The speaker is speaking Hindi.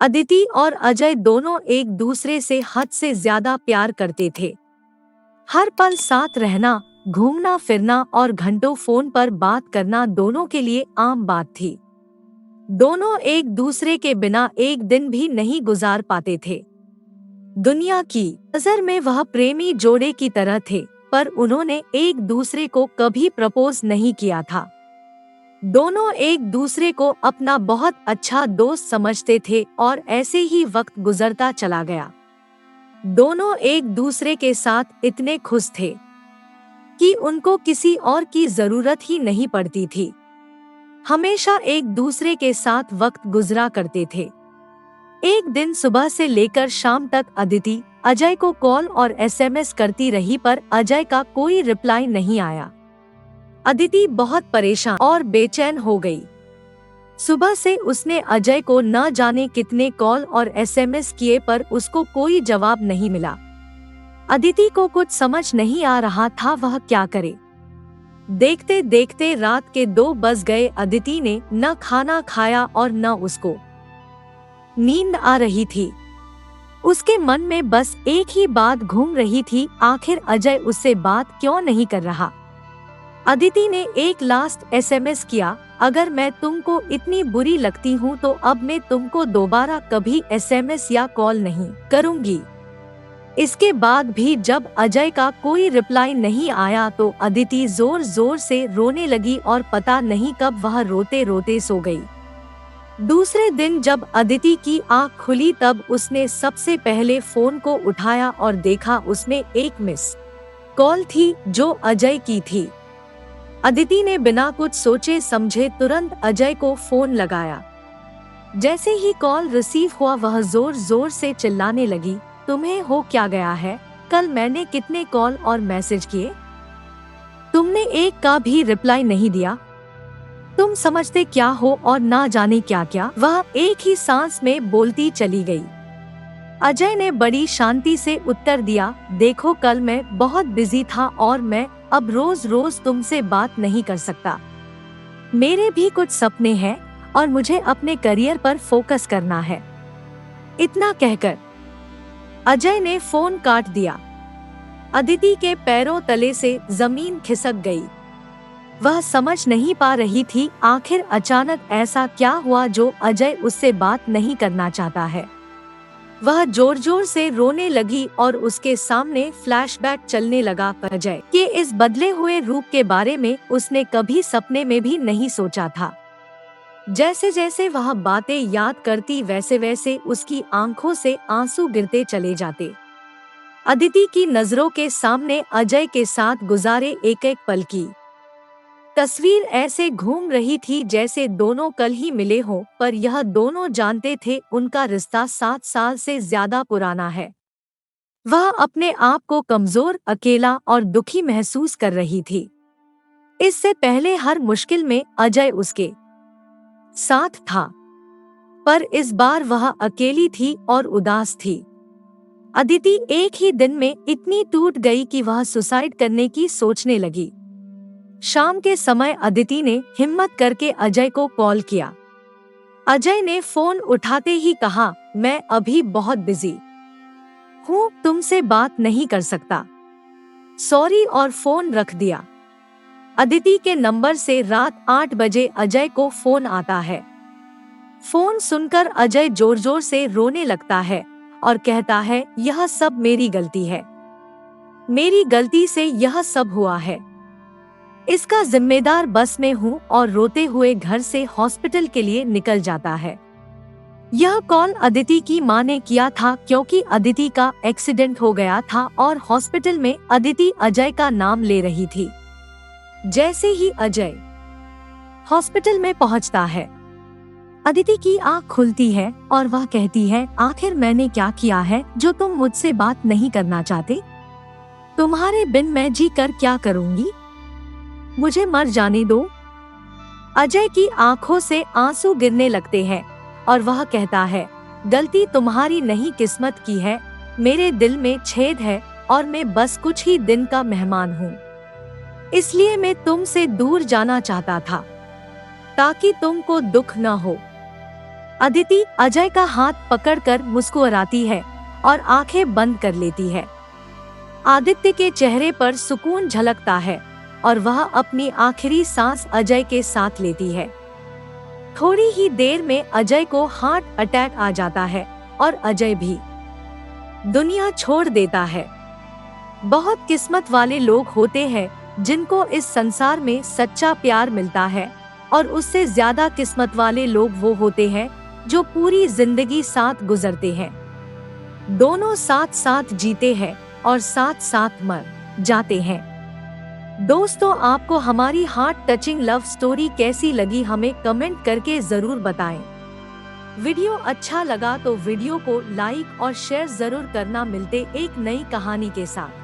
अदिति और अजय दोनों एक दूसरे से हद से ज्यादा प्यार करते थे। हर पल साथ रहना, घूमना फिरना और घंटों फोन पर बात करना दोनों के लिए आम बात थी। दोनों एक दूसरे के बिना एक दिन भी नहीं गुजार पाते थे। दुनिया की नजर में वह प्रेमी जोड़े की तरह थे, पर उन्होंने एक दूसरे को कभी प्रपोज नहीं किया था। दोनों एक दूसरे को अपना बहुत अच्छा दोस्त समझते थे और ऐसे ही वक्त गुजरता चला गया। दोनों एक दूसरे के साथ इतने खुश थे कि उनको किसी और की जरूरत ही नहीं पड़ती थी। हमेशा एक दूसरे के साथ वक्त गुजरा करते थे। एक दिन सुबह से लेकर शाम तक अदिति अजय को कॉल और एसएमएस करती रही, पर अजय का कोई रिप्लाई नहीं आया। अदिति बहुत परेशान और बेचैन हो गई। सुबह से उसने अजय को न जाने कितने कॉल और एसएमएस किए, पर उसको कोई जवाब नहीं मिला। अदिति को कुछ समझ नहीं आ रहा था वह क्या करे। देखते देखते रात के 2 बज गए। अदिति ने न खाना खाया और न उसको नींद आ रही थी। उसके मन में बस एक ही बात घूम रही थी, आखिर अजय उससे बात क्यों नहीं कर रहा। अदिति ने एक लास्ट एसएमएस किया, अगर मैं तुमको इतनी बुरी लगती हूँ तो अब मैं तुमको दोबारा कभी एसएमएस या कॉल नहीं करूँगी। इसके बाद भी जब अजय का कोई रिप्लाई नहीं आया तो अदिति जोर जोर से रोने लगी और पता नहीं कब वह रोते रोते सो गई। दूसरे दिन जब अदिति की आँख खुली तब उसने सबसे पहले फोन को उठाया और देखा उसमें एक मिस कॉल थी जो अजय की थी। अदिति ने बिना कुछ सोचे समझे तुरंत अजय को फोन लगाया। जैसे ही कॉल रिसीव हुआ वह जोर जोर से चिल्लाने लगी, तुम्हें हो क्या गया है? कल मैंने कितने कॉल और मैसेज किए, तुमने एक का भी रिप्लाई नहीं दिया। तुम समझते क्या हो और ना जाने क्या क्या। वह एक ही सांस में बोलती चली गई। अजय ने बड़ी शांति से उत्तर दिया, देखो कल मैं बहुत बिजी था और मैं अब रोज रोज तुमसे बात नहीं कर सकता। मेरे भी कुछ सपने हैं और मुझे अपने करियर पर फोकस करना है। इतना कहकर अजय ने फोन काट दिया। अदिति के पैरों तले से जमीन खिसक गई। वह समझ नहीं पा रही थी आखिर अचानक ऐसा क्या हुआ जो अजय उससे बात नहीं करना चाहता है। वह जोर जोर से रोने लगी और उसके सामने फ्लैशबैक चलने लगा। अजय के इस बदले हुए रूप के बारे में उसने कभी सपने में भी नहीं सोचा था। जैसे जैसे वह बातें याद करती वैसे वैसे उसकी आंखों से आंसू गिरते चले जाते। अदिति की नजरों के सामने अजय के साथ गुजारे एक एक पल की तस्वीर ऐसे घूम रही थी जैसे दोनों कल ही मिले हों, पर यह दोनों जानते थे उनका रिश्ता 7 साल से ज्यादा पुराना है। वह अपने आप को कमजोर, अकेला और दुखी महसूस कर रही थी। इससे पहले हर मुश्किल में अजय उसके साथ था, पर इस बार वह अकेली थी और उदास थी। अदिति एक ही दिन में इतनी टूट गई कि वह सुसाइड करने की सोचने लगी। शाम के समय अदिति ने हिम्मत करके अजय को कॉल किया। अजय ने फोन उठाते ही कहा, मैं अभी बहुत बिजी हूँ, तुमसे बात नहीं कर सकता, सॉरी, और फोन रख दिया। अदिति के नंबर से रात 8 बजे अजय को फोन आता है। फोन सुनकर अजय जोर जोर से रोने लगता है और कहता है, यह सब मेरी गलती है, मेरी गलती से यह सब हुआ है, इसका जिम्मेदार बस मैं हूँ, और रोते हुए घर से हॉस्पिटल के लिए निकल जाता है। यह कॉल अदिति की मां ने किया था क्योंकि अदिति का एक्सीडेंट हो गया था और हॉस्पिटल में अदिति अजय का नाम ले रही थी। जैसे ही अजय हॉस्पिटल में पहुंचता है, अदिति की आंख खुलती है और वह कहती है, आखिर मैंने क्या किया है जो तुम मुझसे बात नहीं करना चाहते? तुम्हारे बिन मैं जी कर क्या करूंगी, मुझे मर जाने दो। अजय की आंखों से आंसू गिरने लगते हैं और वह कहता है, गलती तुम्हारी नहीं, किस्मत की है। मेरे दिल में छेद है और मैं बस कुछ ही दिन का मेहमान हूँ, इसलिए मैं तुमसे दूर जाना चाहता था ताकि तुमको दुख न हो। अदिति अजय का हाथ पकड़कर मुस्कुराती है और आंखें बंद कर लेती है। आदित्य के चेहरे पर सुकून झलकता है और वह अपनी आखिरी सांस अजय के साथ लेती है। थोड़ी ही देर में अजय को हार्ट अटैक आ जाता है और अजय भी दुनिया छोड़ देता है। बहुत किस्मत वाले लोग होते हैं जिनको इस संसार में सच्चा प्यार मिलता है, और उससे ज्यादा किस्मत वाले लोग वो होते हैं जो पूरी जिंदगी साथ गुजरते हैं। दोनों साथ साथ जीते हैं और साथ साथ मर जाते हैं। दोस्तों, आपको हमारी हार्ट टचिंग लव स्टोरी कैसी लगी हमें कमेंट करके जरूर बताएं। वीडियो अच्छा लगा तो वीडियो को लाइक और शेयर जरूर करना। मिलते एक नई कहानी के साथ।